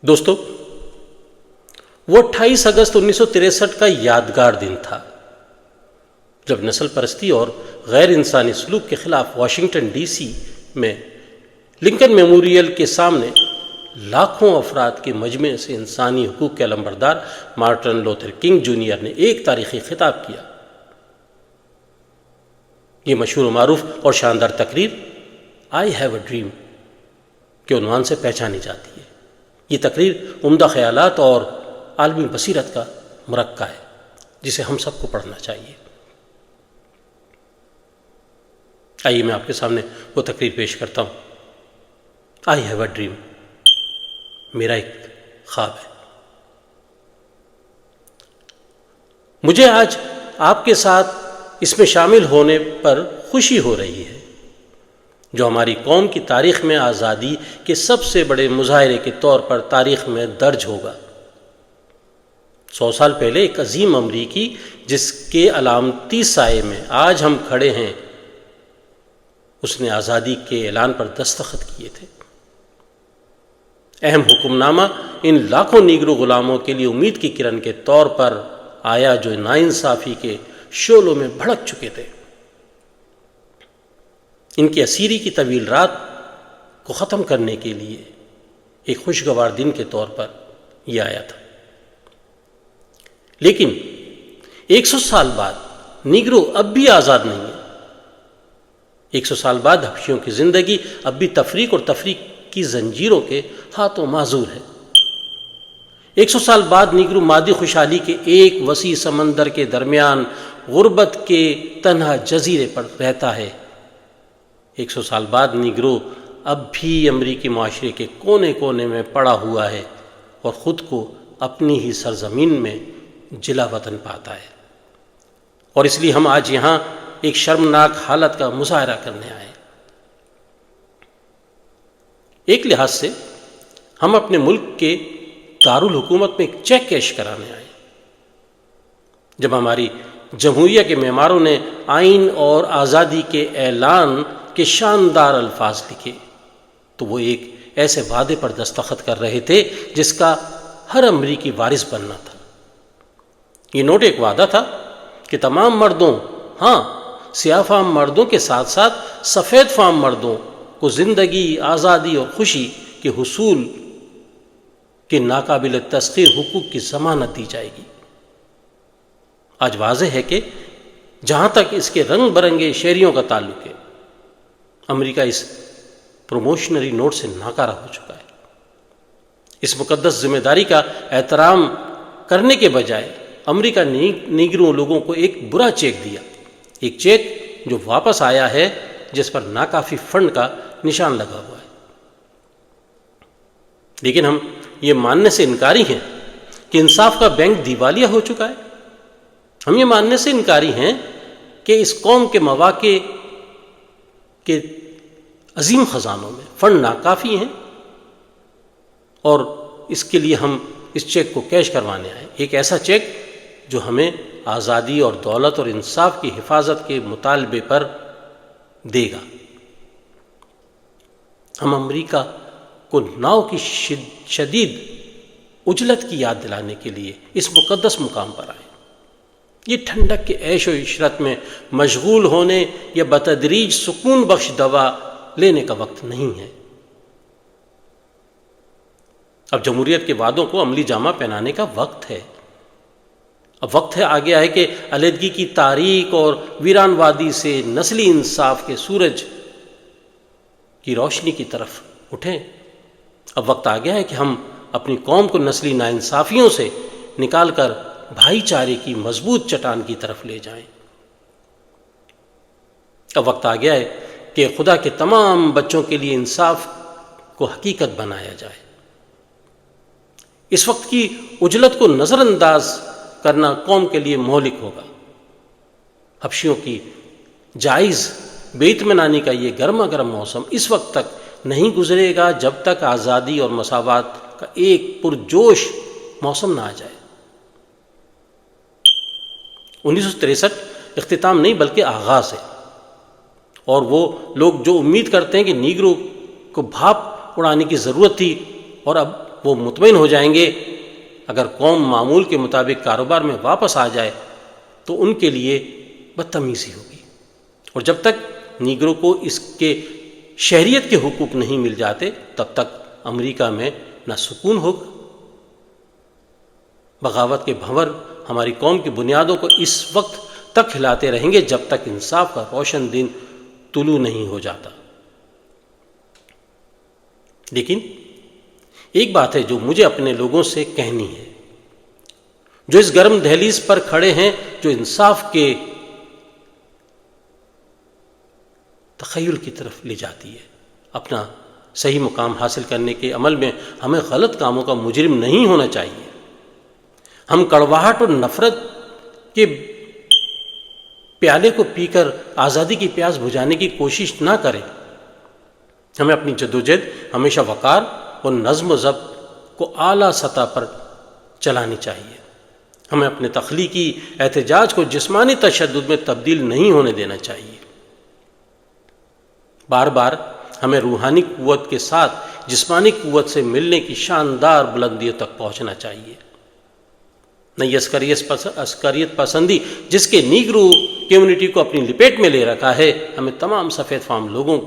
دوستو، وہ 28 اگست 1963 کا یادگار دن تھا جب نسل پرستی اور غیر انسانی سلوک کے خلاف واشنگٹن ڈی سی میں لنکن میموریل کے سامنے لاکھوں افراد کے مجمع سے انسانی حقوق کے علمبردار مارٹن لوتھر کنگ جونیئر نے ایک تاریخی خطاب کیا۔ یہ مشہور و معروف اور شاندار تقریر آئی ہیو اے ڈریم کے عنوان سے پہچانی جاتی ہے۔ یہ تقریر عمدہ خیالات اور عالمی بصیرت کا مرکہ ہے جسے ہم سب کو پڑھنا چاہیے۔ آئیے میں آپ کے سامنے وہ تقریر پیش کرتا ہوں۔ آئی ہیو اے ڈریم، میرا ایک خواب ہے۔ مجھے آج آپ کے ساتھ اس میں شامل ہونے پر خوشی ہو رہی ہے جو ہماری قوم کی تاریخ میں آزادی کے سب سے بڑے مظاہرے کے طور پر تاریخ میں درج ہوگا۔ 100 سال پہلے ایک عظیم امریکی جس کے علامتی سائے میں آج ہم کھڑے ہیں، اس نے آزادی کے اعلان پر دستخط کیے تھے۔ اہم حکم نامہ ان لاکھوں نیگرو غلاموں کے لیے امید کی کرن کے طور پر آیا جو ناانصافی کے شعلوں میں بھڑک چکے تھے۔ ان کی اسیری کی طویل رات کو ختم کرنے کے لیے ایک خوشگوار دن کے طور پر یہ آیا تھا۔ لیکن 100 سال بعد نیگرو اب بھی آزاد نہیں ہے۔ 100 سال بعد حبشیوں کی زندگی اب بھی تفریق اور تفریق کی زنجیروں کے ہاتھوں معذور ہے۔ 100 سال بعد نیگرو مادی خوشحالی کے ایک وسیع سمندر کے درمیان غربت کے تنہا جزیرے پر رہتا ہے۔ 100 سال بعد نیگرو اب بھی امریکی معاشرے کے کونے کونے میں پڑا ہوا ہے اور خود کو اپنی ہی سرزمین میں جلا وطن پاتا ہے۔ اور اس لیے ہم آج یہاں ایک شرمناک حالت کا مظاہرہ کرنے آئے۔ ایک لحاظ سے ہم اپنے ملک کے دارالحکومت میں ایک چیک کیش کرانے آئے۔ جب ہماری جمہوریہ کے معماروں نے آئین اور آزادی کے اعلان کے شاندار الفاظ لکھے تو وہ ایک ایسے وعدے پر دستخط کر رہے تھے جس کا ہر امریکی وارث بننا تھا۔ یہ نوٹ ایک وعدہ تھا کہ تمام مردوں، ہاں سیاہ فام مردوں کے ساتھ ساتھ سفید فام مردوں کو زندگی، آزادی اور خوشی کے حصول کے ناقابل تسخیر حقوق کی ضمانت دی جائے گی۔ آج واضح ہے کہ جہاں تک اس کے رنگ برنگے شہریوں کا تعلق ہے، امریکہ اس پروموشنری نوٹ سے ناکارہ ہو چکا ہے۔ اس مقدس ذمہ داری کا احترام کرنے کے بجائے امریکہ نے نیگرو لوگوں کو ایک برا چیک دیا، ایک چیک جو واپس آیا ہے جس پر ناکافی فنڈ کا نشان لگا ہوا ہے۔ لیکن ہم یہ ماننے سے انکاری ہیں کہ انصاف کا بینک دیوالیہ ہو چکا ہے۔ ہم یہ ماننے سے انکاری ہیں کہ اس قوم کے مواقع کے عظیم خزانوں میں فنڈ ناکافی ہیں، اور اس کے لیے ہم اس چیک کو کیش کروانے آئے، ایک ایسا چیک جو ہمیں آزادی اور دولت اور انصاف کی حفاظت کے مطالبے پر دے گا۔ ہم امریکہ کو ناؤ کی شدید عجلت کی یاد دلانے کے لیے اس مقدس مقام پر آئے۔ یہ ٹھنڈک کے عیش و عشرت میں مشغول ہونے یا بتدریج سکون بخش دوا لینے کا وقت نہیں ہے۔ اب جمہوریت کے وعدوں کو عملی جامہ پہنانے کا وقت ہے۔ اب وقت ہے آگے آئے کہ علیحدگی کی تاریک اور ویران وادی سے نسلی انصاف کے سورج کی روشنی کی طرف اٹھیں۔ اب وقت آ گیا ہے کہ ہم اپنی قوم کو نسلی ناانصافیوں سے نکال کر بھائی چارے کی مضبوط چٹان کی طرف لے جائیں۔ اب وقت آ گیا ہے کہ خدا کے تمام بچوں کے لیے انصاف کو حقیقت بنایا جائے۔ اس وقت کی عجلت کو نظر انداز کرنا قوم کے لیے مہلک ہوگا۔ حبشیوں کی جائز بے اطمینانی کا یہ گرما گرم موسم اس وقت تک نہیں گزرے گا جب تک آزادی اور مساوات کا ایک پرجوش موسم نہ آ جائے۔ 1963 اختتام نہیں بلکہ آغاز ہے، اور وہ لوگ جو امید کرتے ہیں کہ نیگرو کو بھاپ اڑانے کی ضرورت تھی اور اب وہ مطمئن ہو جائیں گے اگر قوم معمول کے مطابق کاروبار میں واپس آ جائے تو ان کے لیے بدتمیزی ہوگی، اور جب تک نیگرو کو اس کے شہریت کے حقوق نہیں مل جاتے تب تک امریکہ میں نہ سکون ہوگا۔ بغاوت کے بھنور ہماری قوم کی بنیادوں کو اس وقت تک ہلاتے رہیں گے جب تک انصاف کا روشن دن طلوع نہیں ہو جاتا۔ لیکن ایک بات ہے جو مجھے اپنے لوگوں سے کہنی ہے، جو اس گرم دہلیز پر کھڑے ہیں، جو انصاف کے تخیل کی طرف لے جاتی ہے۔ اپنا صحیح مقام حاصل کرنے کے عمل میں ہمیں غلط کاموں کا مجرم نہیں ہونا چاہیے۔ ہم کڑواہٹ اور نفرت کے پیالے کو پی کر آزادی کی پیاس بجھانے کی کوشش نہ کریں۔ ہمیں اپنی جدوجہد ہمیشہ وقار اور نظم و ضبط کو اعلیٰ سطح پر چلانی چاہیے۔ ہمیں اپنے تخلیقی احتجاج کو جسمانی تشدد میں تبدیل نہیں ہونے دینا چاہیے۔ بار بار ہمیں روحانی قوت کے ساتھ جسمانی قوت سے ملنے کی شاندار بلندیوں تک پہنچنا چاہیے۔ نئی عسکریت پسندی جس کے نیگرو کمیونٹی کو اپنی لپیٹ میں لے رکھا ہے، ہمیں تمام سفید فام لوگوں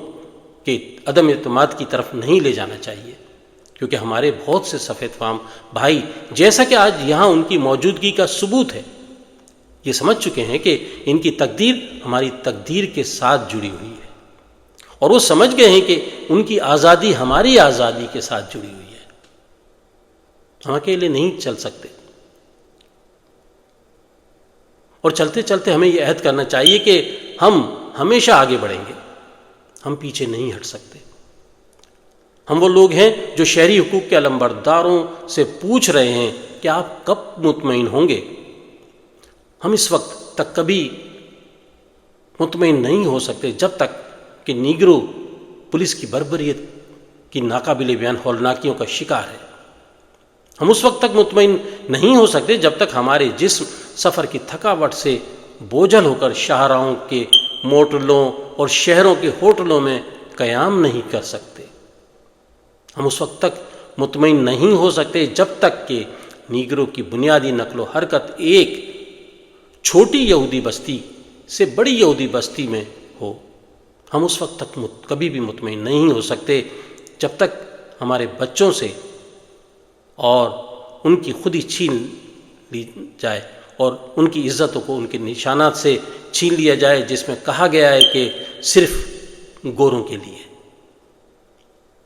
کے عدم اعتماد کی طرف نہیں لے جانا چاہیے، کیونکہ ہمارے بہت سے سفید فام بھائی، جیسا کہ آج یہاں ان کی موجودگی کا ثبوت ہے، یہ سمجھ چکے ہیں کہ ان کی تقدیر ہماری تقدیر کے ساتھ جڑی ہوئی ہے، اور وہ سمجھ گئے ہیں کہ ان کی آزادی ہماری آزادی کے ساتھ جڑی ہوئی ہے۔ ہم اکیلے نہیں چل سکتے، اور چلتے چلتے ہمیں یہ عہد کرنا چاہیے کہ ہم ہمیشہ آگے بڑھیں گے، ہم پیچھے نہیں ہٹ سکتے۔ ہم وہ لوگ ہیں جو شہری حقوق کے علمبرداروں سے پوچھ رہے ہیں کہ آپ کب مطمئن ہوں گے۔ ہم اس وقت تک کبھی مطمئن نہیں ہو سکتے جب تک کہ نیگرو پولیس کی بربریت کی ناقابل بیان ہولناکیوں کا شکار ہے۔ ہم اس وقت تک مطمئن نہیں ہو سکتے جب تک ہمارے جسم سفر کی تھکاوٹ سے بوجھل ہو کر شاہراہوں کے موٹلوں اور شہروں کے ہوٹلوں میں قیام نہیں کر سکتے۔ ہم اس وقت تک مطمئن نہیں ہو سکتے جب تک کہ نیگرو کی بنیادی نقل و حرکت ایک چھوٹی یہودی بستی سے بڑی یہودی بستی میں ہو۔ ہم اس وقت تک کبھی بھی مطمئن نہیں ہو سکتے جب تک ہمارے بچوں سے اور ان کی خودی چھین لی جائے اور ان کی عزتوں کو ان کے نشانات سے چھین لیا جائے جس میں کہا گیا ہے کہ صرف گوروں کے لیے۔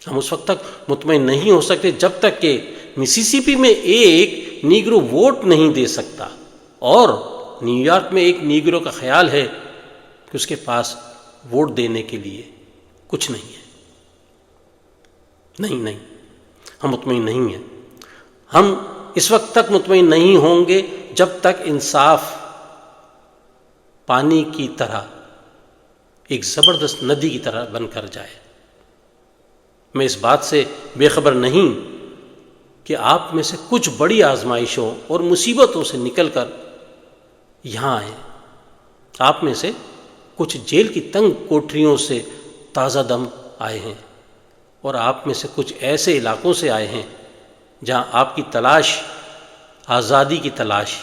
ہم اس وقت تک مطمئن نہیں ہو سکتے جب تک کہ مسیسپی میں ایک نیگرو ووٹ نہیں دے سکتا اور نیو یارک میں ایک نیگرو کا خیال ہے کہ اس کے پاس ووٹ دینے کے لیے کچھ نہیں ہے۔ نہیں، ہم مطمئن نہیں ہیں۔ ہم اس وقت تک مطمئن نہیں ہوں گے جب تک انصاف پانی کی طرح ایک زبردست ندی کی طرح بن کر جائے۔ میں اس بات سے بے خبر نہیں کہ آپ میں سے کچھ بڑی آزمائشوں اور مصیبتوں سے نکل کر یہاں آئے۔ آپ میں سے کچھ جیل کی تنگ کوٹریوں سے تازہ دم آئے ہیں، اور آپ میں سے کچھ ایسے علاقوں سے آئے ہیں جہاں آپ کی تلاش، آزادی کی تلاش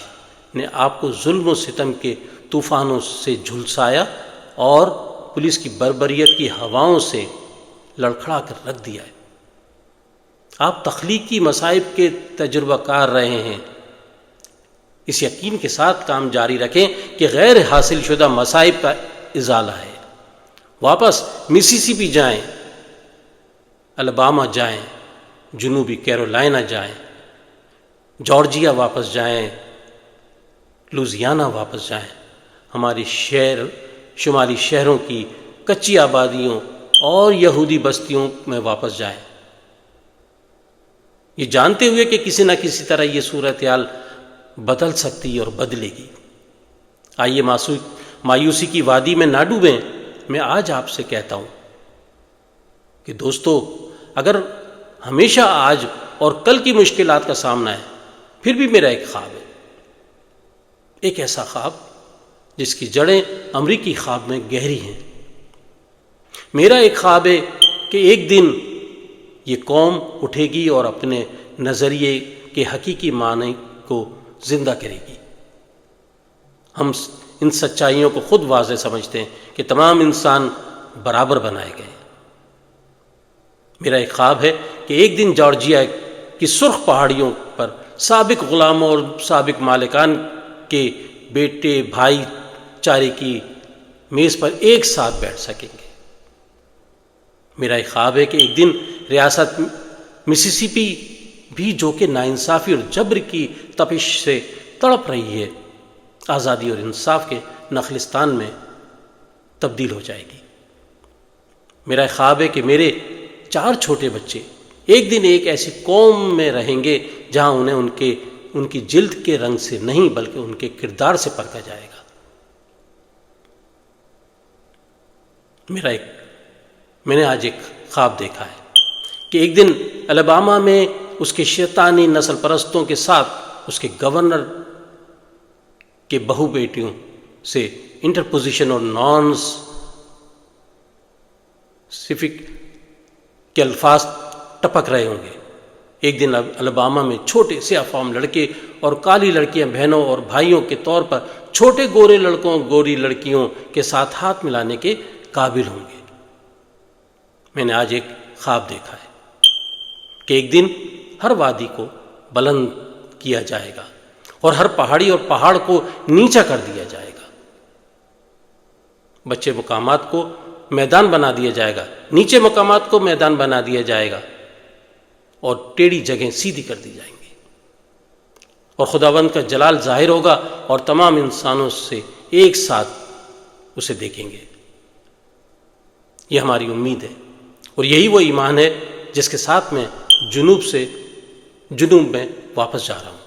نے آپ کو ظلم و ستم کے طوفانوں سے جھلسایا اور پولیس کی بربریت کی ہواؤں سے لڑکھڑا کر رکھ دیا ہے۔ آپ تخلیقی مصائب کے تجربہ کار رہے ہیں۔ اس یقین کے ساتھ کام جاری رکھیں کہ غیر حاصل شدہ مصائب کا ازالہ ہے۔ واپس مسیسپی جائیں، الاباما جائیں، جنوبی کیرولائنا جائیں، جارجیا واپس جائیں، لوزیانا واپس جائیں، ہماری شمالی شہروں کی کچی آبادیوں اور یہودی بستیوں میں واپس جائیں، یہ جانتے ہوئے کہ کسی نہ کسی طرح یہ صورتحال بدل سکتی اور بدلے گی۔ آئیے مایوسی کی وادی میں نہ ڈوبیں۔ میں آج آپ سے کہتا ہوں کہ دوستو، اگر ہمیشہ آج اور کل کی مشکلات کا سامنا ہے، پھر بھی میرا ایک خواب ہے، ایک ایسا خواب جس کی جڑیں امریکی خواب میں گہری ہیں۔ میرا ایک خواب ہے کہ ایک دن یہ قوم اٹھے گی اور اپنے نظریے کے حقیقی معنی کو زندہ کرے گی۔ ہم ان سچائیوں کو خود واضح سمجھتے ہیں کہ تمام انسان برابر بنائے گئے ہیں۔ میرا ایک خواب ہے کہ ایک دن جارجیا کی سرخ پہاڑیوں پر سابق غلاموں اور سابق مالکان کے بیٹے بھائی چارے کی میز پر ایک ساتھ بیٹھ سکیں گے۔ میرا ایک خواب ہے کہ ایک دن ریاست مسیسپی بھی، جو کہ ناانصافی اور جبر کی تپش سے تڑپ رہی ہے، آزادی اور انصاف کے نخلستان میں تبدیل ہو جائے گی۔ میرا ایک خواب ہے کہ میرے 4 چھوٹے بچے ایک دن ایک ایسی قوم میں رہیں گے جہاں انہیں ان کی جلد کے رنگ سے نہیں بلکہ ان کے کردار سے پرکھا جائے گا۔ میں نے آج ایک خواب دیکھا ہے کہ ایک دن الاباما میں اس کے شیطانی نسل پرستوں کے ساتھ اس کے گورنر کے بہو بیٹیوں سے انٹرپوزیشن اور نان سفک کے الفاظ ٹپک رہے ہوں گے۔ ایک دن الاباما میں چھوٹے سیاہ فام لڑکے اور کالی لڑکیاں بہنوں اور بھائیوں کے طور پر چھوٹے گورے لڑکوں گوری لڑکیوں کے ساتھ ہاتھ ملانے کے قابل ہوں گے۔ میں نے آج ایک خواب دیکھا ہے کہ ایک دن ہر وادی کو بلند کیا جائے گا اور ہر پہاڑی اور پہاڑ کو نیچا کر دیا جائے گا۔ بچے مقامات کو میدان بنا دیا جائے گا، نیچے مقامات کو میدان بنا دیا جائے گا اور ٹیڑھی جگہیں سیدھی کر دی جائیں گی، اور خداوند کا جلال ظاہر ہوگا اور تمام انسانوں سے ایک ساتھ اسے دیکھیں گے۔ یہ ہماری امید ہے اور یہی وہ ایمان ہے جس کے ساتھ میں جنوب میں واپس جا رہا ہوں۔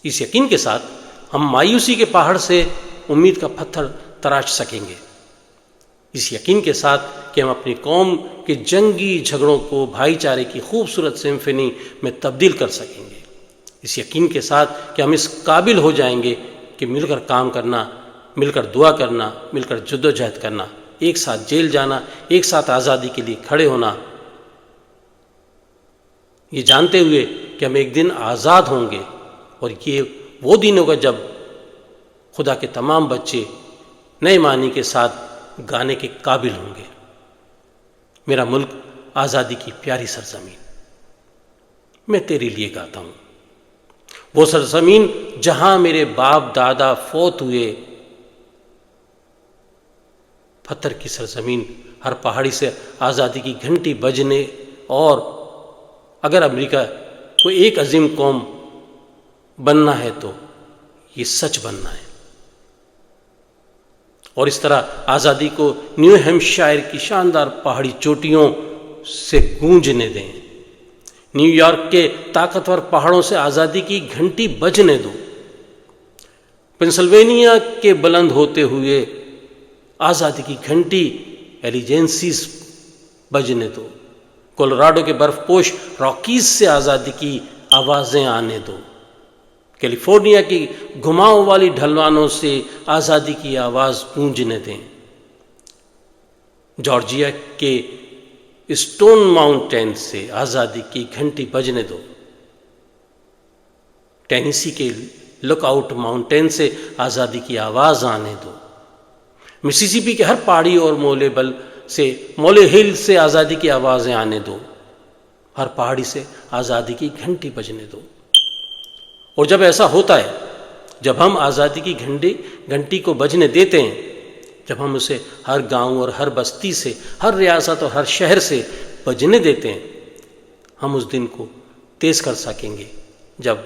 اس یقین کے ساتھ ہم مایوسی کے پہاڑ سے امید کا پتھر تراش سکیں گے، اس یقین کے ساتھ کہ ہم اپنی قوم کے جنگی جھگڑوں کو بھائی چارے کی خوبصورت سمفنی میں تبدیل کر سکیں گے، اس یقین کے ساتھ کہ ہم اس قابل ہو جائیں گے کہ مل کر کام کرنا، مل کر دعا کرنا، مل کر جدوجہد کرنا، ایک ساتھ جیل جانا، ایک ساتھ آزادی کے لیے کھڑے ہونا، یہ جانتے ہوئے کہ ہم ایک دن آزاد ہوں گے، اور یہ وہ دن ہوگا جب خدا کے تمام بچے نئے معنی کے ساتھ گانے کے قابل ہوں گے۔ میرا ملک آزادی کی پیاری سرزمین، میں تیرے لیے گاتا ہوں، وہ سرزمین جہاں میرے باپ دادا فوت ہوئے، پتھر کی سرزمین، ہر پہاڑی سے آزادی کی گھنٹی بجنے، اور اگر امریکہ کو ایک عظیم قوم بننا ہے تو یہ سچ بننا ہے، اور اس طرح آزادی کو نیو ہیمپشائر کی شاندار پہاڑی چوٹیوں سے گونجنے دیں، نیو یارک کے طاقتور پہاڑوں سے آزادی کی گھنٹی بجنے دو، پنسلوینیا کے بلند ہوتے ہوئے آزادی کی گھنٹی ایلیجنسیز بجنے دو، کولوراڈو کے برف پوش راکیز سے آزادی کی آوازیں آنے دو، کیلیفورنیا کی گھماؤ والی ڈھلوانوں سے آزادی کی آواز گونجنے دیں، جارجیا کے اسٹون ماؤنٹین سے آزادی کی گھنٹی بجنے دو، ٹینیسی کے لک آؤٹ ماؤنٹین سے آزادی کی آواز آنے دو، مسیسپی کے ہر پہاڑی اور مولے ہل سے آزادی کی آوازیں آنے دو، ہر پہاڑی سے آزادی کی گھنٹی بجنے دو۔ اور جب ایسا ہوتا ہے، جب ہم آزادی کی گھنٹی کو بجنے دیتے ہیں، جب ہم اسے ہر گاؤں اور ہر بستی سے، ہر ریاست اور ہر شہر سے بجنے دیتے ہیں، ہم اس دن کو تیز کر سکیں گے جب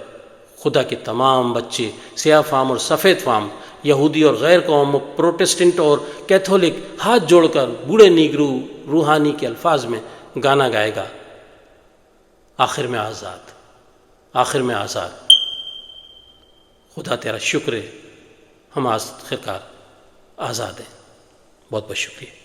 خدا کے تمام بچے، سیاہ فام اور سفید فام، یہودی اور غیر قوم، پروٹسٹنٹ اور کیتھولک، ہاتھ جوڑ کر بوڑھے نیگرو روحانی کے الفاظ میں گانا گائے گا، آخر میں آزاد، آخر میں آزاد۔ خدا تیرا شکر ہے، ہم آخرکار آزاد ہیں۔ بہت بہت شکریہ۔